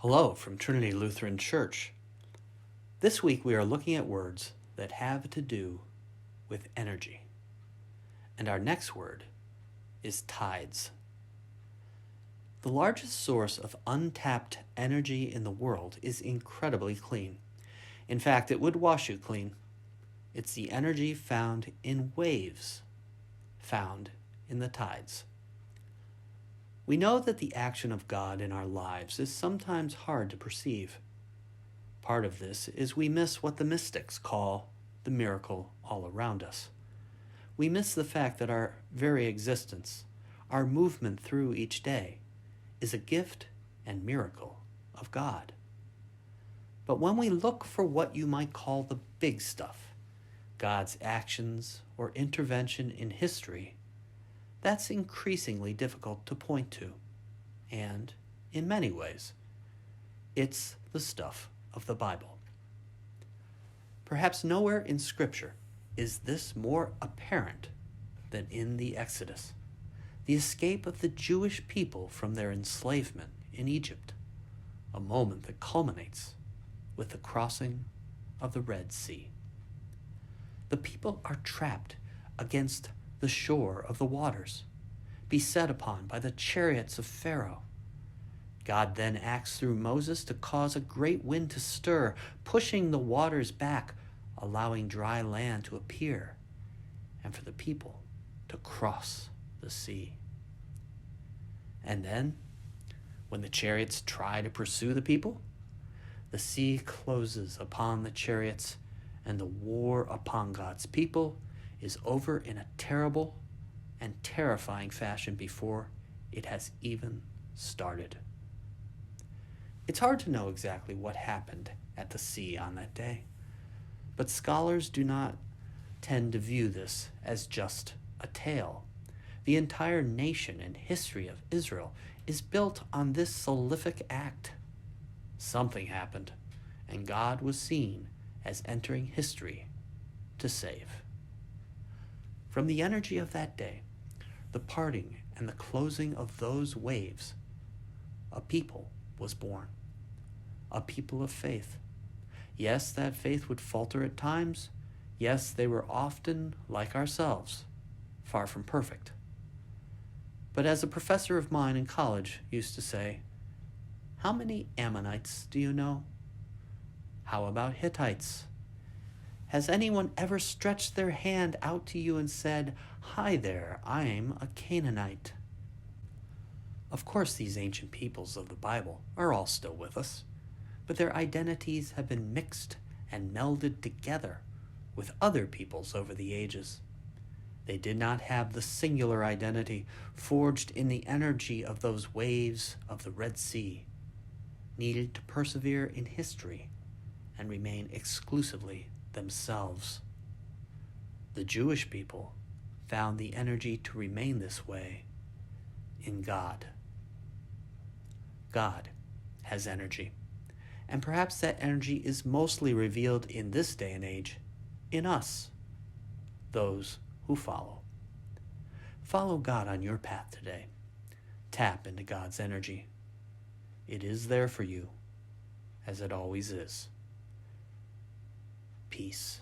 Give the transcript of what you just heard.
Hello from Trinity Lutheran Church. This week we are looking at words that have to do with energy. And our next word is tides. The largest source of untapped energy in the world is incredibly clean. In fact, it would wash you clean. It's the energy found in waves, found in the tides. We know that the action of God in our lives is sometimes hard to perceive. Part of this is we miss what the mystics call the miracle all around us. We miss the fact that our very existence, our movement through each day, is a gift and miracle of God. But when we look for what you might call the big stuff, God's actions or intervention in history, that's increasingly difficult to point to. And, in many ways, it's the stuff of the Bible. Perhaps nowhere in Scripture is this more apparent than in the Exodus, the escape of the Jewish people from their enslavement in Egypt, a moment that culminates with the crossing of the Red Sea. The people are trapped against the shore of the waters, beset upon by the chariots of Pharaoh. God then acts through Moses to cause a great wind to stir, pushing the waters back, allowing dry land to appear, and for the people to cross the sea. And then, when the chariots try to pursue the people, the sea closes upon the chariots, and the war upon God's people is over in a terrible and terrifying fashion before it has even started. It's hard to know exactly what happened at the sea on that day, but scholars do not tend to view this as just a tale. The entire nation and history of Israel is built on this salvific act. Something happened, and God was seen as entering history to save. From the energy of that day, the parting and the closing of those waves, a people was born, a people of faith. Yes, that faith would falter at times. Yes, they were often, like ourselves, far from perfect. But as a professor of mine in college used to say, how many Ammonites do you know? How about Hittites? Has anyone ever stretched their hand out to you and said, "Hi there, I'm a Canaanite"? Of course, these ancient peoples of the Bible are all still with us, but their identities have been mixed and melded together with other peoples over the ages. They did not have the singular identity forged in the energy of those waves of the Red Sea, needed to persevere in history and remain exclusively themselves. The Jewish people found the energy to remain this way in God. God has energy, and perhaps that energy is mostly revealed in this day and age in us, those who follow. Follow God on your path today. Tap into God's energy. It is there for you, as it always is. Peace.